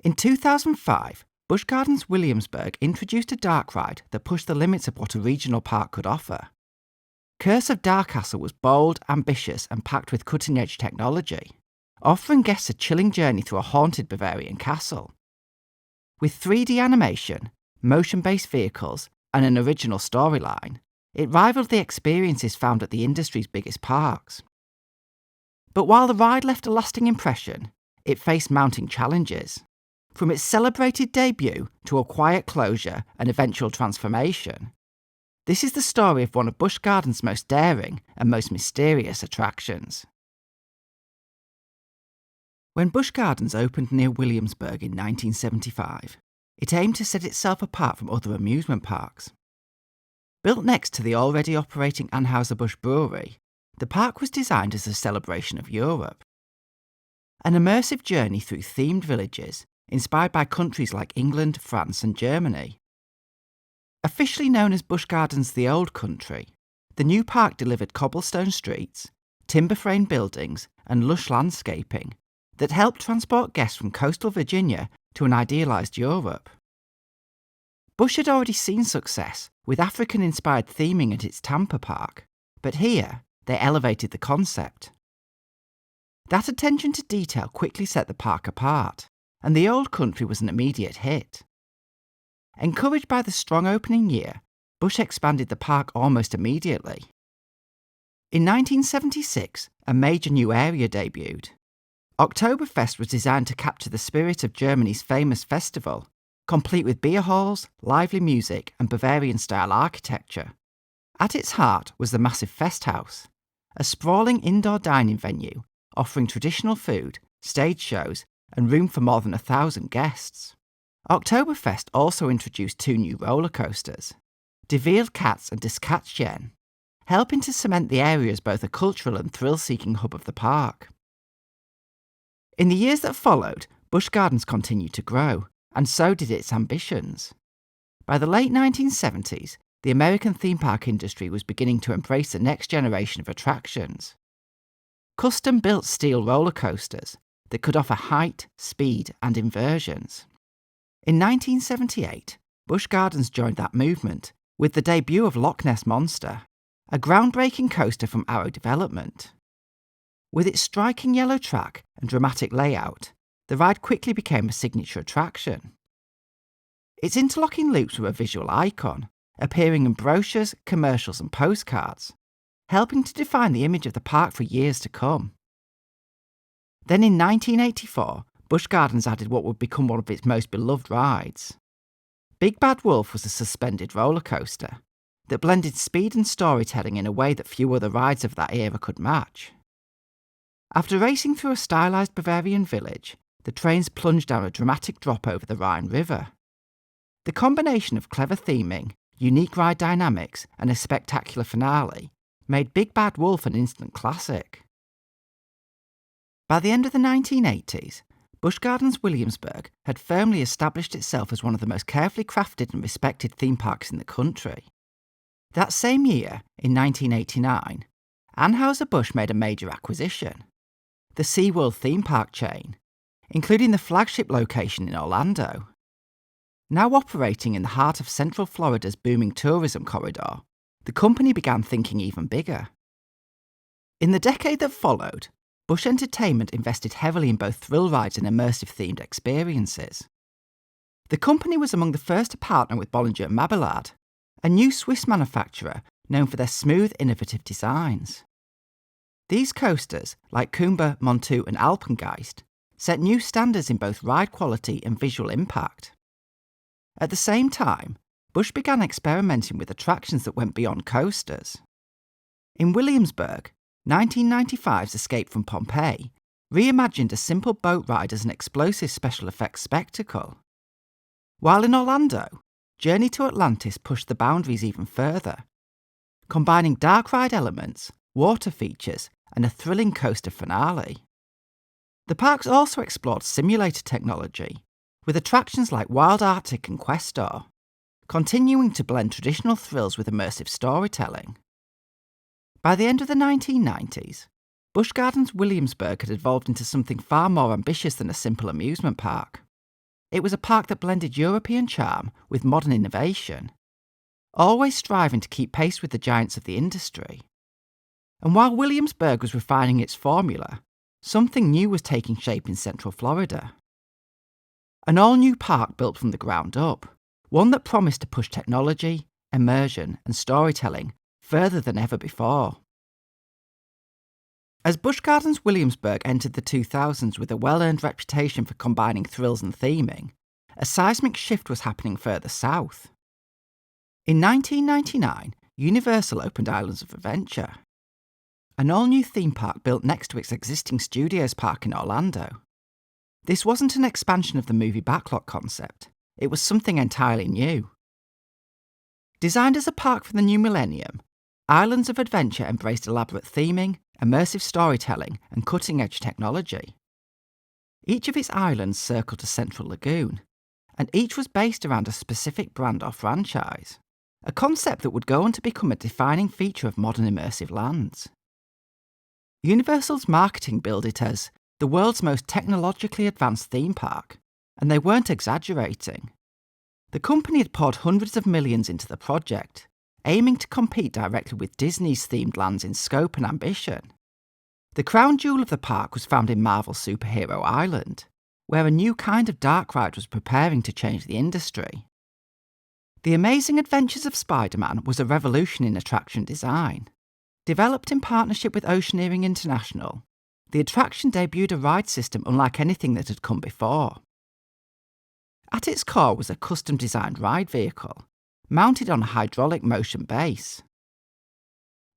In 2005, Busch Gardens Williamsburg introduced a dark ride that pushed the limits of what a regional park could offer. Curse of DarKastle was bold, ambitious, and packed with cutting-edge technology, offering guests a chilling journey through a haunted Bavarian castle. With 3D animation, motion-based vehicles, and an original storyline, it rivaled the experiences found at the industry's biggest parks. But while the ride left a lasting impression, it faced mounting challenges. From its celebrated debut to a quiet closure and eventual transformation, this is the story of one of Busch Gardens' most daring and most mysterious attractions. When Busch Gardens opened near Williamsburg in 1975, it aimed to set itself apart from other amusement parks. Built next to the already operating Anheuser-Busch brewery, the park was designed as a celebration of Europe. An immersive journey through themed villages inspired by countries like England, France, and Germany. Officially known as Busch Gardens the Old Country, the new park delivered cobblestone streets, timber-framed buildings, and lush landscaping that helped transport guests from coastal Virginia to an idealised Europe. Busch had already seen success with African-inspired theming at its Tampa park, but here they elevated the concept. That attention to detail quickly set the park apart, and the Old Country was an immediate hit. Encouraged by the strong opening year, Busch expanded the park almost immediately. In 1976, a major new area debuted. Oktoberfest was designed to capture the spirit of Germany's famous festival, complete with beer halls, lively music, and Bavarian-style architecture. At its heart was the massive Fest House, a sprawling indoor dining venue offering traditional food, stage shows, and room for more than 1,000 guests. Oktoberfest also introduced 2 new roller coasters, Die Wilde Katz and Das Katzchen, helping to cement the area as both a cultural and thrill-seeking hub of the park. In the years that followed, Busch Gardens continued to grow, and so did its ambitions. By the late 1970s, the American theme park industry was beginning to embrace the next generation of attractions. Custom-built steel roller coasters that could offer height, speed, and inversions. In 1978, Busch Gardens joined that movement with the debut of Loch Ness Monster, a groundbreaking coaster from Arrow Development. With its striking yellow track and dramatic layout, the ride quickly became a signature attraction. Its interlocking loops were a visual icon, appearing in brochures, commercials, and postcards, helping to define the image of the park for years to come. Then in 1984, Busch Gardens added what would become one of its most beloved rides. Big Bad Wolf was a suspended roller coaster that blended speed and storytelling in a way that few other rides of that era could match. After racing through a stylised Bavarian village, the trains plunged down a dramatic drop over the Rhine River. The combination of clever theming, unique ride dynamics, and a spectacular finale made Big Bad Wolf an instant classic. By the end of the 1980s, Busch Gardens Williamsburg had firmly established itself as one of the most carefully crafted and respected theme parks in the country. That same year, in 1989, Anheuser-Busch made a major acquisition, the SeaWorld theme park chain, including the flagship location in Orlando. Now operating in the heart of Central Florida's booming tourism corridor, the company began thinking even bigger. In the decade that followed, Busch Entertainment invested heavily in both thrill rides and immersive-themed experiences. The company was among the first to partner with Bollinger & Mabillard, a new Swiss manufacturer known for their smooth, innovative designs. These coasters, like Kumba, Montu, and Alpengeist, set new standards in both ride quality and visual impact. At the same time, Busch began experimenting with attractions that went beyond coasters. In Williamsburg, 1995's Escape from Pompeii reimagined a simple boat ride as an explosive special effects spectacle. While in Orlando, Journey to Atlantis pushed the boundaries even further, combining dark ride elements, water features, and a thrilling coaster finale. The parks also explored simulator technology, with attractions like Wild Arctic and Questor, continuing to blend traditional thrills with immersive storytelling. By the end of the 1990s, Busch Gardens Williamsburg had evolved into something far more ambitious than a simple amusement park. It was a park that blended European charm with modern innovation, always striving to keep pace with the giants of the industry. And while Williamsburg was refining its formula, something new was taking shape in central Florida. An all-new park built from the ground up, one that promised to push technology, immersion, and storytelling further than ever before. As Busch Gardens Williamsburg entered the 2000s with a well-earned reputation for combining thrills and theming, a seismic shift was happening further south. In 1999, Universal opened Islands of Adventure, an all-new theme park built next to its existing Studios park in Orlando. This wasn't an expansion of the movie backlot concept, it was something entirely new. Designed as a park for the new millennium, Islands of Adventure embraced elaborate theming, immersive storytelling, and cutting-edge technology. Each of its islands circled a central lagoon, and each was based around a specific brand or franchise, a concept that would go on to become a defining feature of modern immersive lands. Universal's marketing billed it as the world's most technologically advanced theme park, and they weren't exaggerating. The company had poured hundreds of millions into the project, aiming to compete directly with Disney's themed lands in scope and ambition. The crown jewel of the park was found in Marvel's Superhero Island, where a new kind of dark ride was preparing to change the industry. The Amazing Adventures of Spider-Man was a revolution in attraction design. Developed in partnership with Oceaneering International, the attraction debuted a ride system unlike anything that had come before. At its core was a custom-designed ride vehicle, mounted on a hydraulic motion base.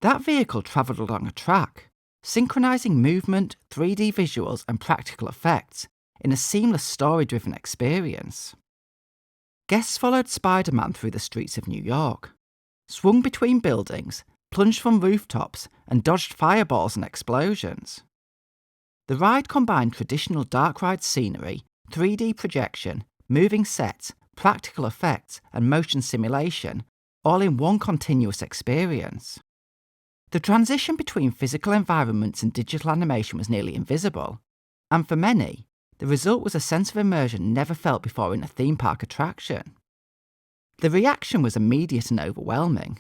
That vehicle travelled along a track, synchronising movement, 3D visuals and practical effects in a seamless story-driven experience. Guests followed Spider-Man through the streets of New York, swung between buildings, plunged from rooftops, and dodged fireballs and explosions. The ride combined traditional dark ride scenery, 3D projection, moving sets, practical effects, and motion simulation, all in one continuous experience. The transition between physical environments and digital animation was nearly invisible, and for many, the result was a sense of immersion never felt before in a theme park attraction. The reaction was immediate and overwhelming.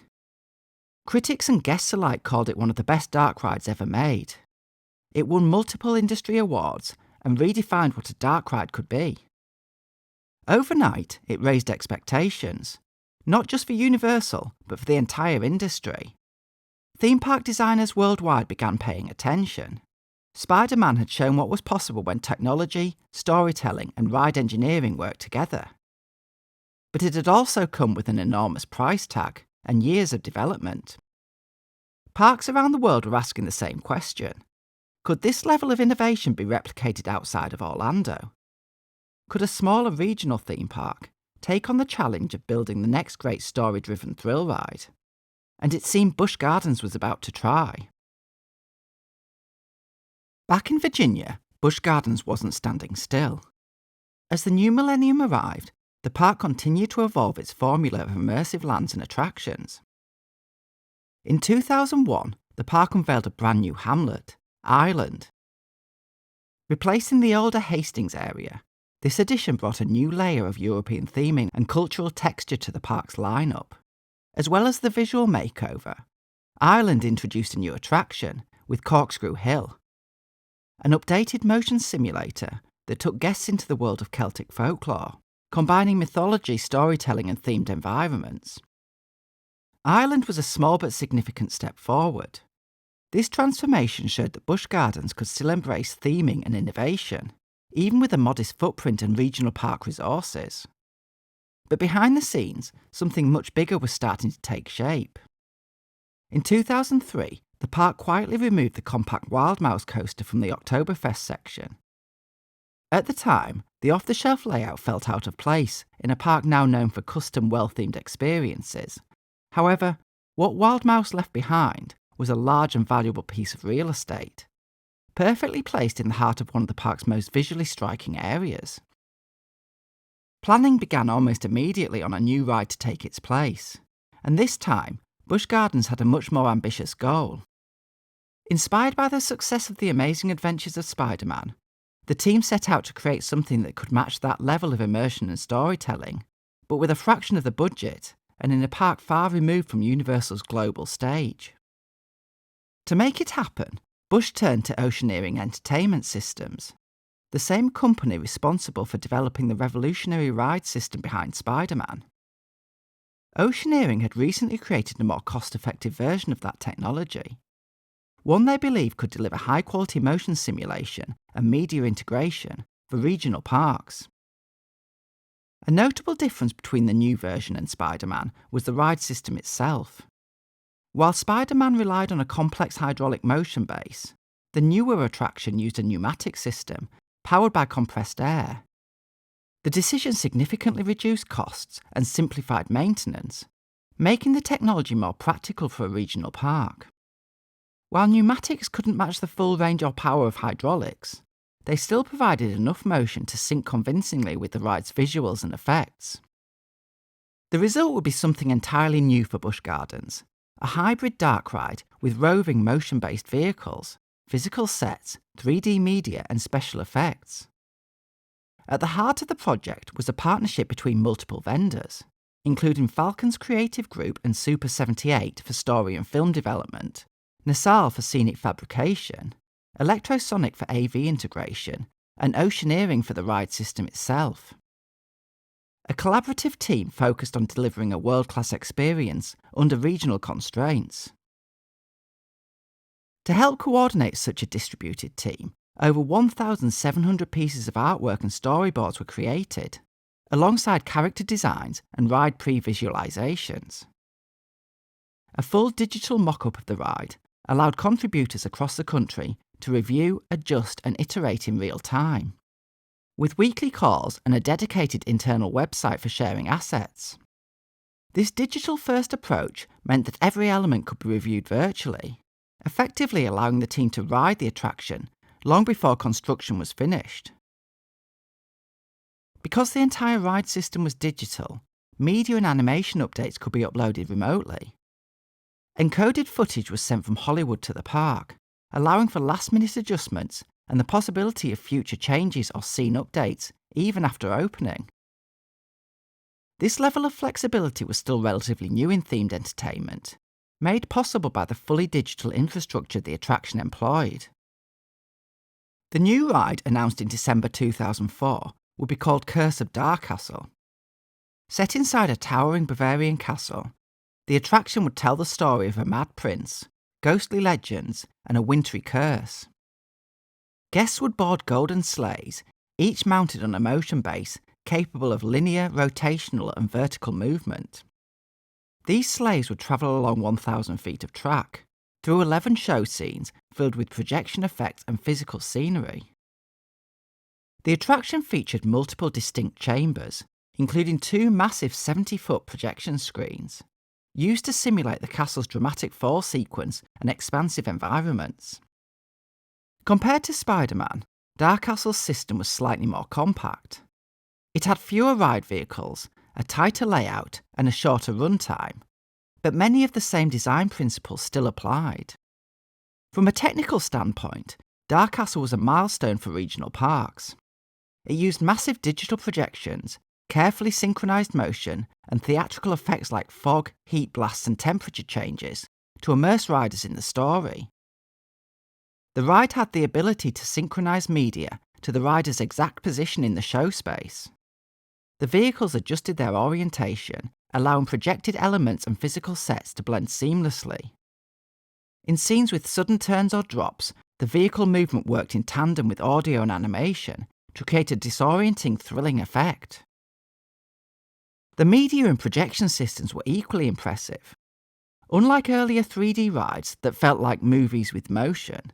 Critics and guests alike called it one of the best dark rides ever made. It won multiple industry awards and redefined what a dark ride could be. Overnight, it raised expectations, not just for Universal, but for the entire industry. Theme park designers worldwide began paying attention. Spider-Man had shown what was possible when technology, storytelling, and ride engineering worked together. But it had also come with an enormous price tag and years of development. Parks around the world were asking the same question. Could this level of innovation be replicated outside of Orlando? Could a smaller regional theme park take on the challenge of building the next great story-driven thrill ride? And it seemed Busch Gardens was about to try. Back in Virginia, Busch Gardens wasn't standing still. As the new millennium arrived, the park continued to evolve its formula of immersive lands and attractions. In 2001, the park unveiled a brand new hamlet, Island. Replacing the older Hastings area, this addition brought a new layer of European theming and cultural texture to the park's lineup. As well as the visual makeover, Island introduced a new attraction with Corkscrew Hill, an updated motion simulator that took guests into the world of Celtic folklore, combining mythology, storytelling, and themed environments. Island was a small but significant step forward. This transformation showed that Busch Gardens could still embrace theming and innovation, even with a modest footprint and regional park resources. But behind the scenes, something much bigger was starting to take shape. In 2003, the park quietly removed the compact Wild Mouse coaster from the Oktoberfest section. At the time, the off-the-shelf layout felt out of place in a park now known for custom, well-themed experiences. However, what Wild Mouse left behind was a large and valuable piece of real estate, perfectly placed in the heart of one of the park's most visually striking areas. Planning began almost immediately on a new ride to take its place, and this time, Busch Gardens had a much more ambitious goal. Inspired by the success of The Amazing Adventures of Spider-Man, The team set out to create something that could match that level of immersion and storytelling, but with a fraction of the budget and in a park far removed from Universal's global stage. To make it happen, Busch turned to Oceaneering Entertainment Systems, the same company responsible for developing the revolutionary ride system behind Spider-Man. Oceaneering had recently created a more cost-effective version of that technology, one they believed could deliver high-quality motion simulation and media integration for regional parks. A notable difference between the new version and Spider-Man was the ride system itself. While Spider-Man relied on a complex hydraulic motion base, the newer attraction used a pneumatic system powered by compressed air. The decision significantly reduced costs and simplified maintenance, making the technology more practical for a regional park. While pneumatics couldn't match the full range or power of hydraulics, they still provided enough motion to sync convincingly with the ride's visuals and effects. The result would be something entirely new for Busch Gardens, a hybrid dark ride with roving motion-based vehicles, physical sets, 3D media and special effects. At the heart of the project was a partnership between multiple vendors, including Falcon's Creative Group and Super 78 for story and film development, NewKastle for scenic fabrication, Electrosonic for AV integration, and Oceaneering for the ride system itself. A collaborative team focused on delivering a world-class experience under regional constraints. To help coordinate such a distributed team, over 1,700 pieces of artwork and storyboards were created, alongside character designs and ride pre-visualizations. A full digital mock-up of the ride allowed contributors across the country to review, adjust and iterate in real time, with weekly calls and a dedicated internal website for sharing assets. This digital-first approach meant that every element could be reviewed virtually, effectively allowing the team to ride the attraction long before construction was finished. Because the entire ride system was digital, media and animation updates could be uploaded remotely. Encoded footage was sent from Hollywood to the park, allowing for last-minute adjustments and the possibility of future changes or scene updates, even after opening. This level of flexibility was still relatively new in themed entertainment, made possible by the fully digital infrastructure the attraction employed. The new ride, announced in December 2004, would be called Curse of DarKastle. Set inside a towering Bavarian castle, the attraction would tell the story of a mad prince, ghostly legends, and a wintry curse. Guests would board golden sleighs, each mounted on a motion base capable of linear, rotational, and vertical movement. These sleighs would travel along 1,000 feet of track, through 11 show scenes filled with projection effects and physical scenery. The attraction featured multiple distinct chambers, including 2 massive 70-foot projection screens, used to simulate the castle's dramatic fall sequence and expansive environments. Compared to Spider-Man, DarKastle's system was slightly more compact. It had fewer ride vehicles, a tighter layout, and a shorter runtime, but many of the same design principles still applied. From a technical standpoint, DarKastle was a milestone for regional parks. It used massive digital projections, carefully synchronized motion, and theatrical effects like fog, heat blasts, and temperature changes to immerse riders in the story. The ride had the ability to synchronize media to the rider's exact position in the show space. The vehicles adjusted their orientation, allowing projected elements and physical sets to blend seamlessly. In scenes with sudden turns or drops, the vehicle movement worked in tandem with audio and animation to create a disorienting, thrilling effect. The media and projection systems were equally impressive. Unlike earlier 3D rides that felt like movies with motion,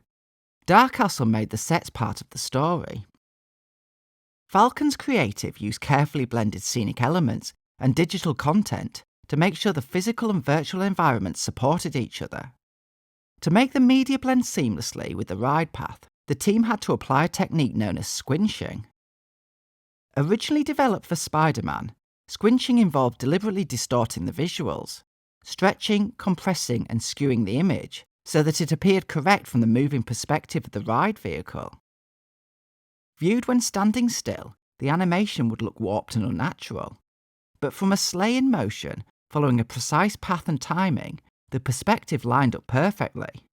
DarKastle made the sets part of the story. Falcon's Creative used carefully blended scenic elements and digital content to make sure the physical and virtual environments supported each other. To make the media blend seamlessly with the ride path, the team had to apply a technique known as squinching. Originally developed for Spider-Man, squinching involved deliberately distorting the visuals, stretching, compressing, and skewing the image so that it appeared correct from the moving perspective of the ride vehicle. Viewed when standing still, the animation would look warped and unnatural. But from a sleigh in motion, following a precise path and timing, the perspective lined up perfectly.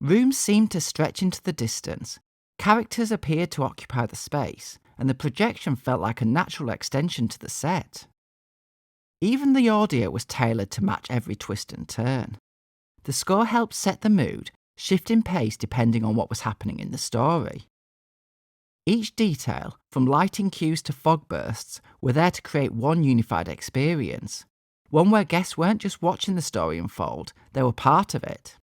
Rooms seemed to stretch into the distance, characters appeared to occupy the space, and the projection felt like a natural extension to the set. Even the audio was tailored to match every twist and turn. The score helped set the mood, shifting pace depending on what was happening in the story. Each detail, from lighting cues to fog bursts, were there to create one unified experience, one where guests weren't just watching the story unfold, they were part of it.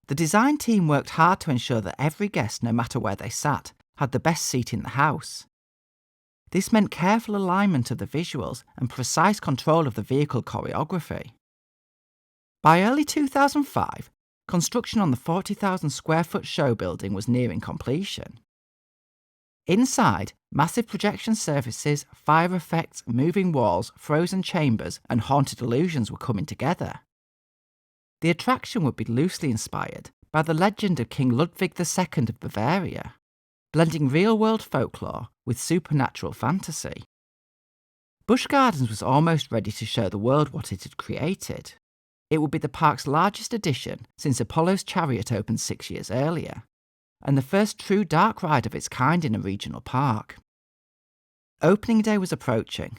The design team worked hard to ensure that every guest, no matter where they sat, had the best seat in the house. This meant careful alignment of the visuals and precise control of the vehicle choreography. By early 2005, construction on the 40,000 square foot show building was nearing completion. Inside, massive projection surfaces, fire effects, moving walls, frozen chambers, and haunted illusions were coming together. The attraction would be loosely inspired by the legend of King Ludwig II of Bavaria, blending real-world folklore with supernatural fantasy. Busch Gardens was almost ready to show the world what it had created. It would be the park's largest addition since Apollo's Chariot opened 6 years earlier, and the first true dark ride of its kind in a regional park. Opening day was approaching.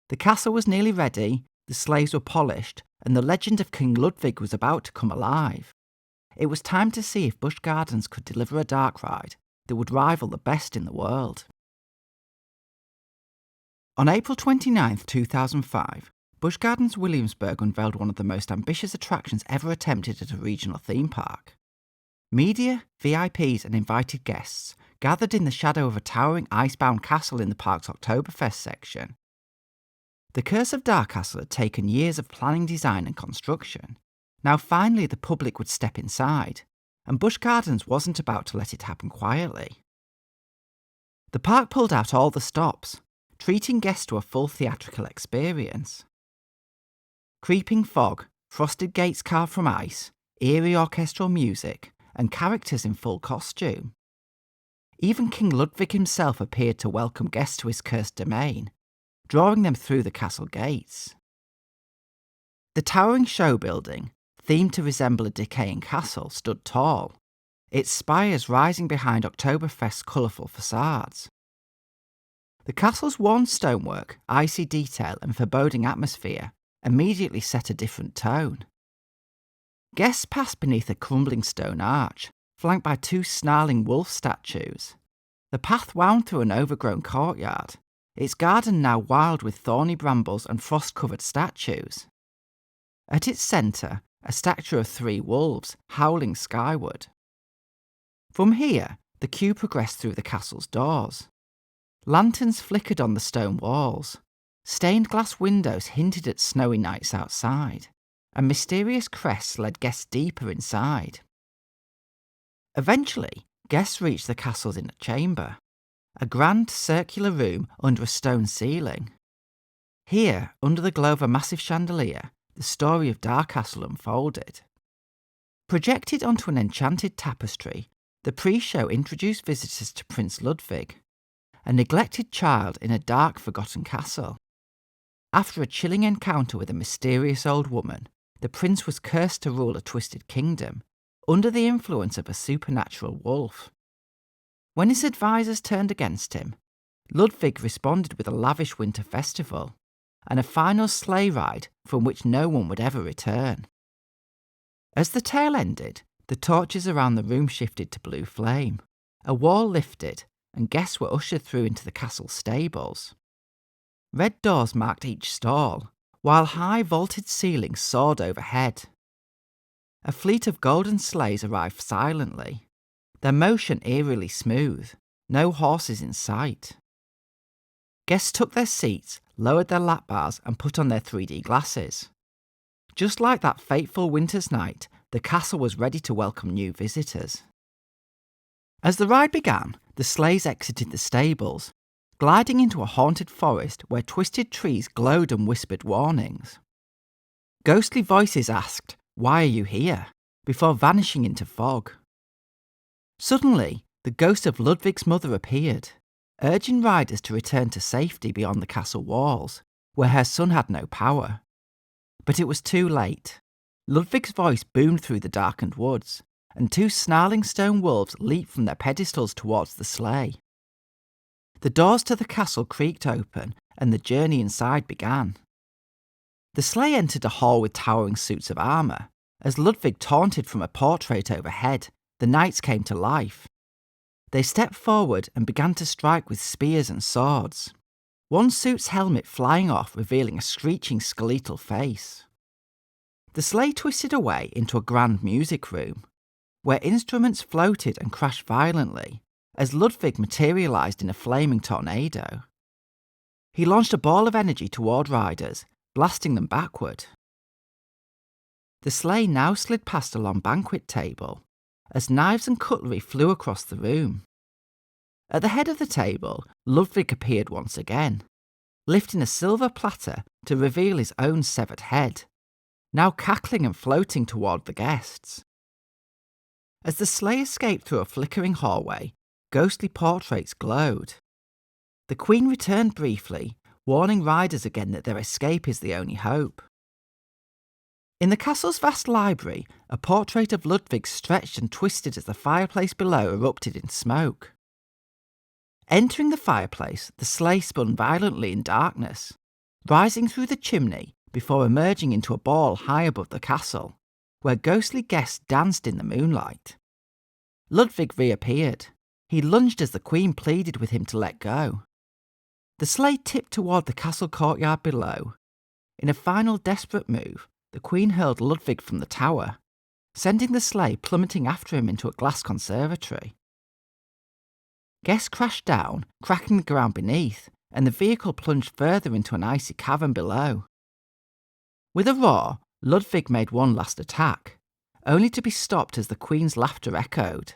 The castle was nearly ready, the sleighs were polished, and the legend of King Ludwig was about to come alive. It was time to see if Busch Gardens could deliver a dark ride that would rival the best in the world. On April 29, 2005, Busch Gardens Williamsburg unveiled one of the most ambitious attractions ever attempted at a regional theme park. Media, VIPs and invited guests gathered in the shadow of a towering icebound castle in the park's Oktoberfest section. The Curse of DarKastle had taken years of planning, design and construction. Now finally the public would step inside, and Busch Gardens wasn't about to let it happen quietly. The park pulled out all the stops, treating guests to a full theatrical experience. Creeping fog, frosted gates carved from ice, eerie orchestral music, and characters in full costume. Even King Ludwig himself appeared to welcome guests to his cursed domain, drawing them through the castle gates. The towering show building, themed to resemble a decaying castle, stood tall, its spires rising behind Oktoberfest's colourful facades. The castle's worn stonework, icy detail and foreboding atmosphere immediately set a different tone. Guests passed beneath a crumbling stone arch, flanked by two snarling wolf statues. The path wound through an overgrown courtyard, its garden now wild with thorny brambles and frost-covered statues. At its centre, a statue of 3 wolves, howling skyward. From here, the queue progressed through the castle's doors. Lanterns flickered on the stone walls. Stained glass windows hinted at snowy nights outside, and mysterious crests led guests deeper inside. Eventually, guests reached the castle's inner chamber, a grand circular room under a stone ceiling. Here, under the glow of a massive chandelier, the story of DarKastle unfolded. Projected onto an enchanted tapestry, the pre-show introduced visitors to Prince Ludwig, a neglected child in a dark, forgotten castle. After a chilling encounter with a mysterious old woman, the prince was cursed to rule a twisted kingdom, under the influence of a supernatural wolf. When his advisors turned against him, Ludwig responded with a lavish winter festival, and a final sleigh ride from which no one would ever return. As the tale ended, the torches around the room shifted to blue flame, a wall lifted, and guests were ushered through into the castle stables. Red doors marked each stall, while high vaulted ceilings soared overhead. A fleet of golden sleighs arrived silently, their motion eerily smooth, no horses in sight. Guests took their seats, lowered their lap bars and put on their 3D glasses. Just like that fateful winter's night, the castle was ready to welcome new visitors. As the ride began, the sleighs exited the stables, gliding into a haunted forest where twisted trees glowed and whispered warnings. Ghostly voices asked, "Why are you here?" before vanishing into fog. Suddenly, the ghost of Ludwig's mother appeared, urging riders to return to safety beyond the castle walls, where her son had no power. But it was too late. Ludwig's voice boomed through the darkened woods, and two snarling stone wolves leaped from their pedestals towards the sleigh. The doors to the castle creaked open, and the journey inside began. The sleigh entered a hall with towering suits of armour. As Ludwig taunted from a portrait overhead, the knights came to life. They stepped forward and began to strike with spears and swords, one suit's helmet flying off, revealing a screeching skeletal face. The sleigh twisted away into a grand music room, where instruments floated and crashed violently as Ludwig materialised in a flaming tornado. He launched a ball of energy toward riders, blasting them backward. The sleigh now slid past a long banquet table, as knives and cutlery flew across the room. At the head of the table, Ludwig appeared once again, lifting a silver platter to reveal his own severed head, now cackling and floating toward the guests. As the sleigh escaped through a flickering hallway, ghostly portraits glowed. The Queen returned briefly, warning riders again that their escape is the only hope. In the castle's vast library, a portrait of Ludwig stretched and twisted as the fireplace below erupted in smoke. Entering the fireplace, the sleigh spun violently in darkness, rising through the chimney before emerging into a ball high above the castle, where ghostly guests danced in the moonlight. Ludwig reappeared. He lunged as the Queen pleaded with him to let go. The sleigh tipped toward the castle courtyard below. In a final desperate move, the Queen hurled Ludwig from the tower, sending the sleigh plummeting after him into a glass conservatory. Guests crashed down, cracking the ground beneath, and the vehicle plunged further into an icy cavern below. With a roar, Ludwig made one last attack, only to be stopped as the Queen's laughter echoed.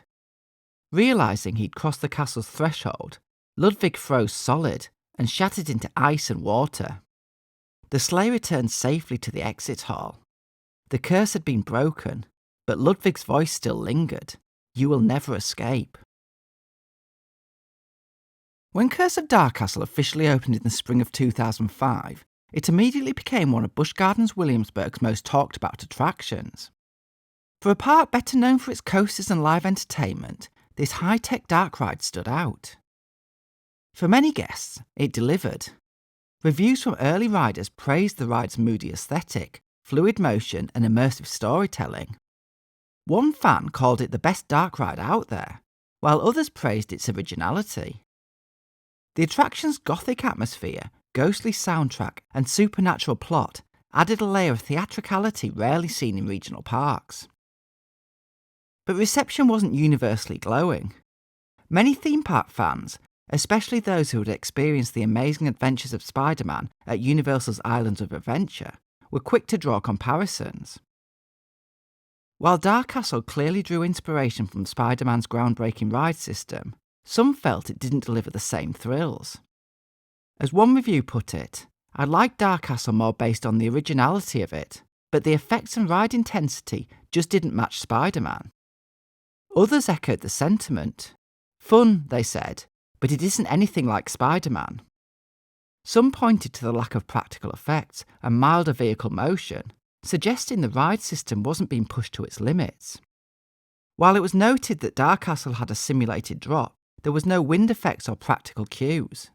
Realising he'd crossed the castle's threshold, Ludwig froze solid and shattered into ice and water. The sleigh returned safely to the exit hall. The curse had been broken, but Ludwig's voice still lingered. You will never escape. When Curse of DarKastle officially opened in the spring of 2005, it immediately became one of Busch Gardens Williamsburg's most talked about attractions. For a park better known for its coasters and live entertainment, this high-tech dark ride stood out. For many guests, it delivered. Reviews from early riders praised the ride's moody aesthetic, fluid motion and immersive storytelling. One fan called it the best dark ride out there, while others praised its originality. The attraction's gothic atmosphere, ghostly soundtrack and supernatural plot added a layer of theatricality rarely seen in regional parks. But reception wasn't universally glowing. Many theme park fans, especially those who had experienced the amazing adventures of Spider-Man at Universal's Islands of Adventure, were quick to draw comparisons. While DarKastle clearly drew inspiration from Spider-Man's groundbreaking ride system, some felt it didn't deliver the same thrills. As one review put it, I liked DarKastle more based on the originality of it, but the effects and ride intensity just didn't match Spider-Man. Others echoed the sentiment. Fun, they said, but it isn't anything like Spider-Man. Some pointed to the lack of practical effects and milder vehicle motion, suggesting the ride system wasn't being pushed to its limits. While it was noted that DarKastle had a simulated drop, there was no wind effects or practical cues.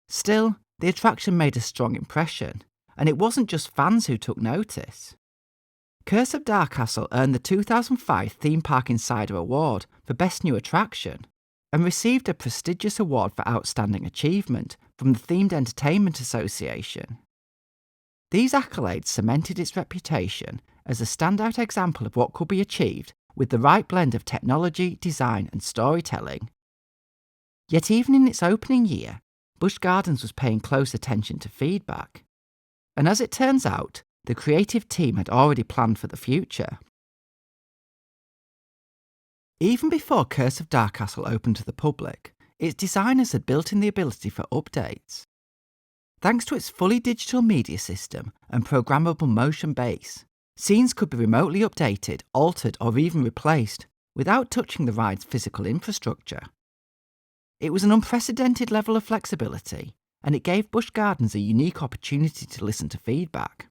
Still, the attraction made a strong impression, and it wasn't just fans who took notice. Curse of DarKastle earned the 2005 Theme Park Insider Award for Best New Attraction, and received a prestigious award for Outstanding Achievement from the Themed Entertainment Association. These accolades cemented its reputation as a standout example of what could be achieved with the right blend of technology, design and storytelling. Yet even in its opening year, Busch Gardens was paying close attention to feedback. And as it turns out, the creative team had already planned for the future. Even before Curse of DarKastle opened to the public, its designers had built in the ability for updates. Thanks to its fully digital media system and programmable motion base, scenes could be remotely updated, altered or even replaced, without touching the ride's physical infrastructure. It was an unprecedented level of flexibility, and it gave Busch Gardens a unique opportunity to listen to feedback.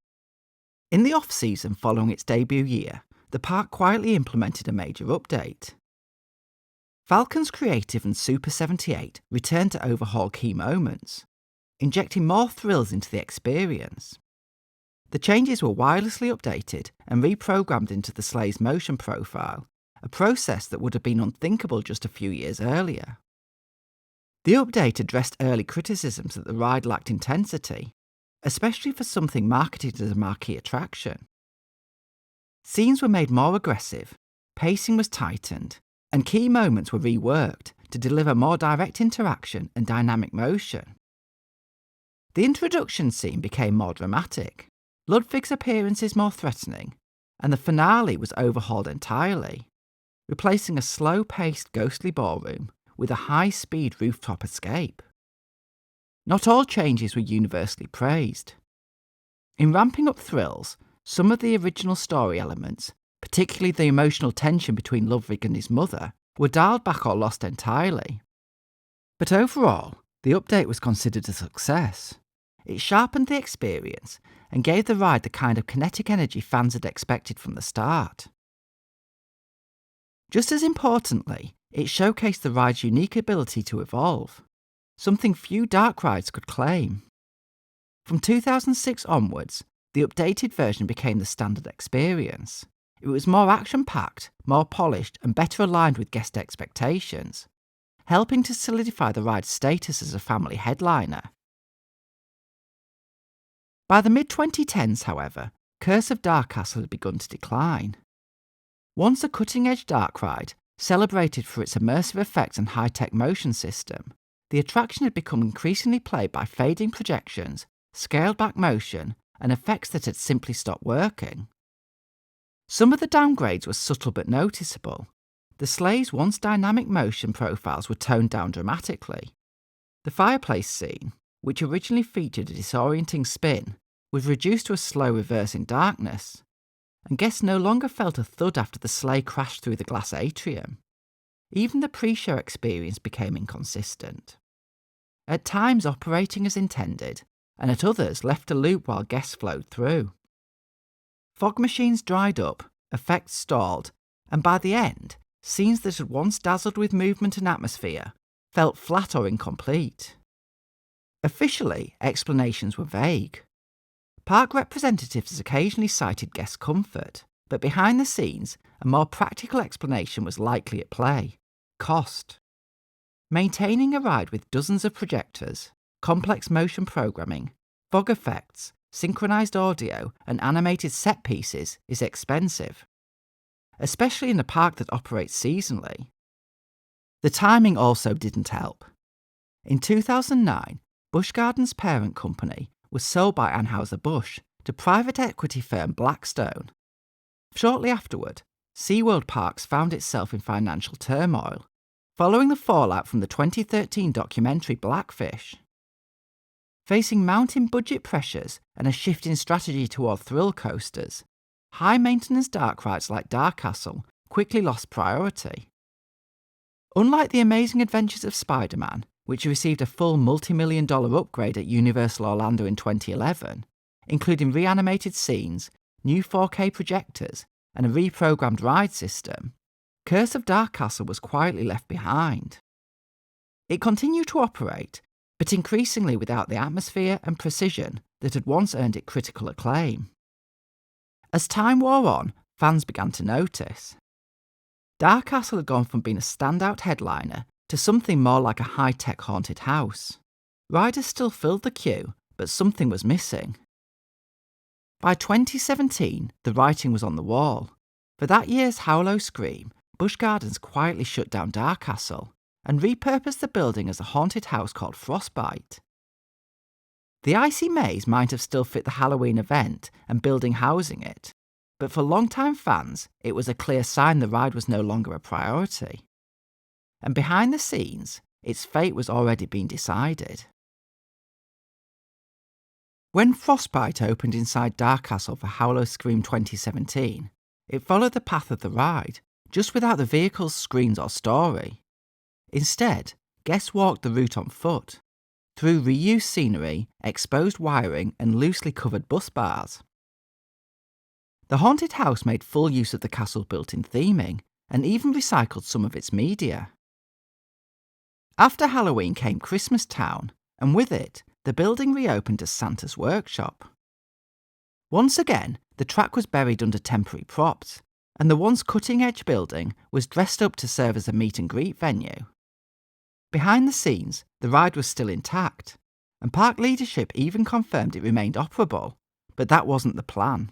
In the off-season following its debut year, the park quietly implemented a major update. Falcon's Creative and Super 78 returned to overhaul key moments, injecting more thrills into the experience. The changes were wirelessly updated and reprogrammed into the sleigh's motion profile, a process that would have been unthinkable just a few years earlier. The update addressed early criticisms that the ride lacked intensity, especially for something marketed as a marquee attraction. Scenes were made more aggressive, pacing was tightened, and key moments were reworked to deliver more direct interaction and dynamic motion. The introduction scene became more dramatic, Ludwig's appearances more threatening, and the finale was overhauled entirely, replacing a slow-paced ghostly ballroom with a high-speed rooftop escape. Not all changes were universally praised. In ramping up thrills, some of the original story elements, particularly the emotional tension between Ludwig and his mother, were dialed back or lost entirely. But overall, the update was considered a success. It sharpened the experience and gave the ride the kind of kinetic energy fans had expected from the start. Just as importantly, it showcased the ride's unique ability to evolve, something few dark rides could claim. From 2006 onwards, the updated version became the standard experience. It was more action-packed, more polished, and better aligned with guest expectations, helping to solidify the ride's status as a family headliner. By the mid-2010s, however, Curse of DarKastle had begun to decline. Once a cutting-edge dark ride, celebrated for its immersive effects and high-tech motion system, the attraction had become increasingly plagued by fading projections, scaled-back motion, and effects that had simply stopped working. Some of the downgrades were subtle but noticeable. The sleigh's once dynamic motion profiles were toned down dramatically. The fireplace scene, which originally featured a disorienting spin, was reduced to a slow reverse in darkness, and guests no longer felt a thud after the sleigh crashed through the glass atrium. Even the pre-show experience became inconsistent, at times operating as intended, and at others left a loop while guests flowed through. Fog machines dried up, effects stalled, and by the end, scenes that had once dazzled with movement and atmosphere felt flat or incomplete. Officially, explanations were vague. Park representatives occasionally cited guest comfort, but behind the scenes, a more practical explanation was likely at play: cost. Maintaining a ride with dozens of projectors, complex motion programming, fog effects, synchronized audio, and animated set pieces is expensive, especially in a park that operates seasonally. The timing also didn't help. In 2009, Busch Gardens' parent company was sold by Anheuser-Busch to private equity firm Blackstone. Shortly afterward, SeaWorld Parks found itself in financial turmoil, following the fallout from the 2013 documentary Blackfish. Facing mounting budget pressures and a shift in strategy toward thrill coasters, high-maintenance dark rides like DarKastle quickly lost priority. Unlike the Amazing Adventures of Spider-Man, which received a full multi-million-dollar upgrade at Universal Orlando in 2011, including reanimated scenes, new 4K projectors, and a reprogrammed ride system, Curse of DarKastle was quietly left behind. It continued to operate, but increasingly without the atmosphere and precision that had once earned it critical acclaim. As time wore on, fans began to notice. DarKastle had gone from being a standout headliner to something more like a high-tech haunted house. Riders still filled the queue, but something was missing. By 2017, the writing was on the wall. For that year's Howlow Scream, Busch Gardens quietly shut down DarKastle and repurposed the building as a haunted house called Frostbite. The icy maze might have still fit the Halloween event and building housing it, but for longtime fans, it was a clear sign the ride was no longer a priority. And behind the scenes, its fate was already being decided. When Frostbite opened inside DarKastle for Howlow Scream 2017, it followed the path of the ride, just without the vehicle's screens or story. Instead, guests walked the route on foot, through reused scenery, exposed wiring, and loosely covered bus bars. The haunted house made full use of the castle's built-in theming, and even recycled some of its media. After Halloween came Christmas Town, and with it, the building reopened as Santa's workshop. Once again, the track was buried under temporary props, and the once cutting-edge building was dressed up to serve as a meet-and-greet venue. Behind the scenes, the ride was still intact, and park leadership even confirmed it remained operable, but that wasn't the plan.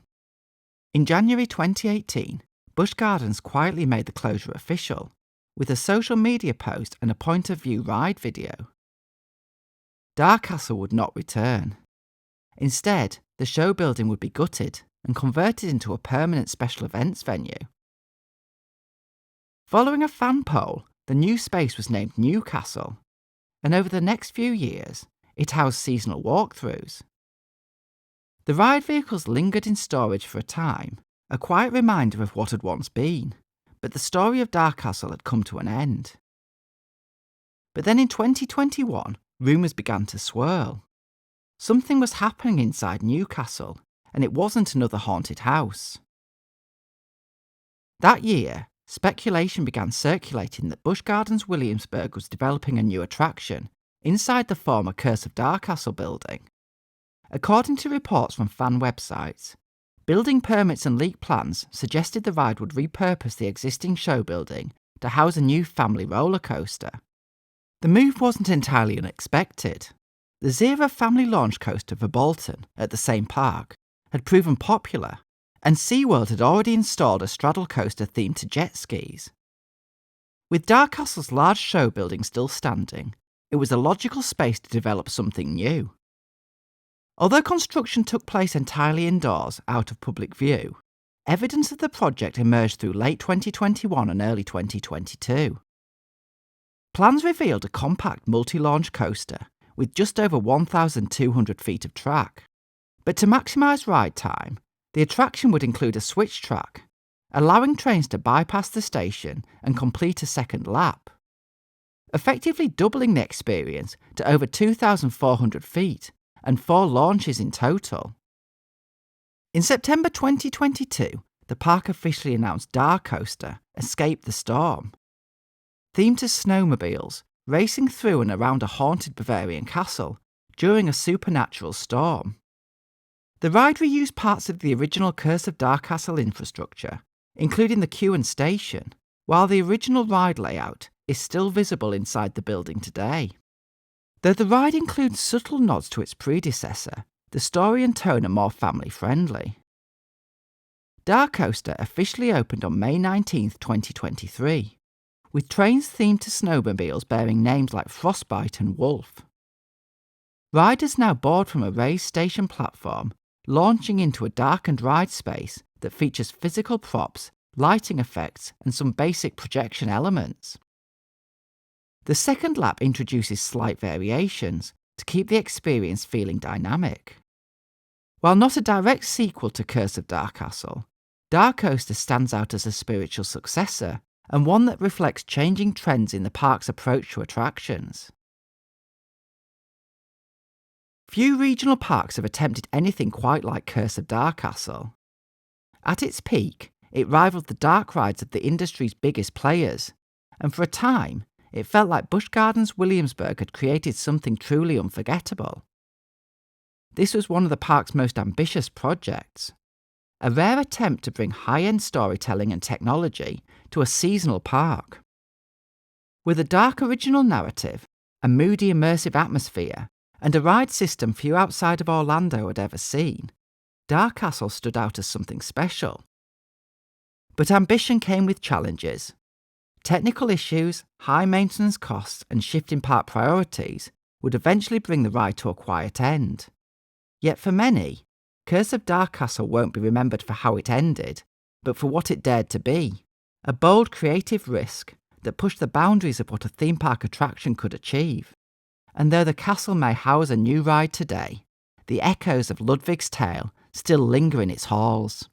In January 2018, Busch Gardens quietly made the closure official, with a social media post and a point-of-view ride video. DarKastle would not return. Instead, the show building would be gutted and converted into a permanent special events venue. Following a fan poll, the new space was named NewKastle, and over the next few years, it housed seasonal walkthroughs. The ride vehicles lingered in storage for a time, a quiet reminder of what had once been, but the story of DarKastle had come to an end. But then in 2021, rumours began to swirl. Something was happening inside NewKastle, and it wasn't another haunted house. That year, speculation began circulating that Busch Gardens Williamsburg was developing a new attraction inside the former Curse of DarKastle building. According to reports from fan websites, building permits and leaked plans suggested the ride would repurpose the existing show building to house a new family roller coaster. The move wasn't entirely unexpected. The Zero family launch coaster for Bolton at the same park had proven popular, and SeaWorld had already installed a straddle coaster themed to jet skis. With DarKastle's large show building still standing, it was a logical space to develop something new. Although construction took place entirely indoors, out of public view, evidence of the project emerged through late 2021 and early 2022. Plans revealed a compact multi-launch coaster with just over 1,200 feet of track. But to maximise ride time, the attraction would include a switch track, allowing trains to bypass the station and complete a second lap, effectively doubling the experience to over 2,400 feet and 4 launches in total. In September 2022, the park officially announced DarKoaster Escape the Storm. Themed to snowmobiles, racing through and around a haunted Bavarian castle during a supernatural storm. The ride reused parts of the original Curse of DarKastle infrastructure, including the queue and station, while the original ride layout is still visible inside the building today. Though the ride includes subtle nods to its predecessor, the story and tone are more family-friendly. DarKoaster officially opened on May 19, 2023, with trains themed to snowmobiles bearing names like Frostbite and Wolf. Riders now board from a raised station platform, launching into a darkened ride space that features physical props, lighting effects, and some basic projection elements. The second lap introduces slight variations to keep the experience feeling dynamic. While not a direct sequel to Curse of DarKastle, DarKoaster stands out as a spiritual successor and one that reflects changing trends in the park's approach to attractions. Few regional parks have attempted anything quite like Curse of DarKastle. At its peak, it rivaled the dark rides of the industry's biggest players, and for a time, it felt like Busch Gardens Williamsburg had created something truly unforgettable. This was one of the park's most ambitious projects, a rare attempt to bring high-end storytelling and technology to a seasonal park. With a dark original narrative, a moody immersive atmosphere, and a ride system few outside of Orlando had ever seen, DarKastle stood out as something special. But ambition came with challenges. Technical issues, high maintenance costs, and shifting park priorities would eventually bring the ride to a quiet end. Yet for many, Curse of DarKastle won't be remembered for how it ended, but for what it dared to be. A bold creative risk that pushed the boundaries of what a theme park attraction could achieve. And though the castle may house a new ride today, the echoes of Ludwig's tale still linger in its halls.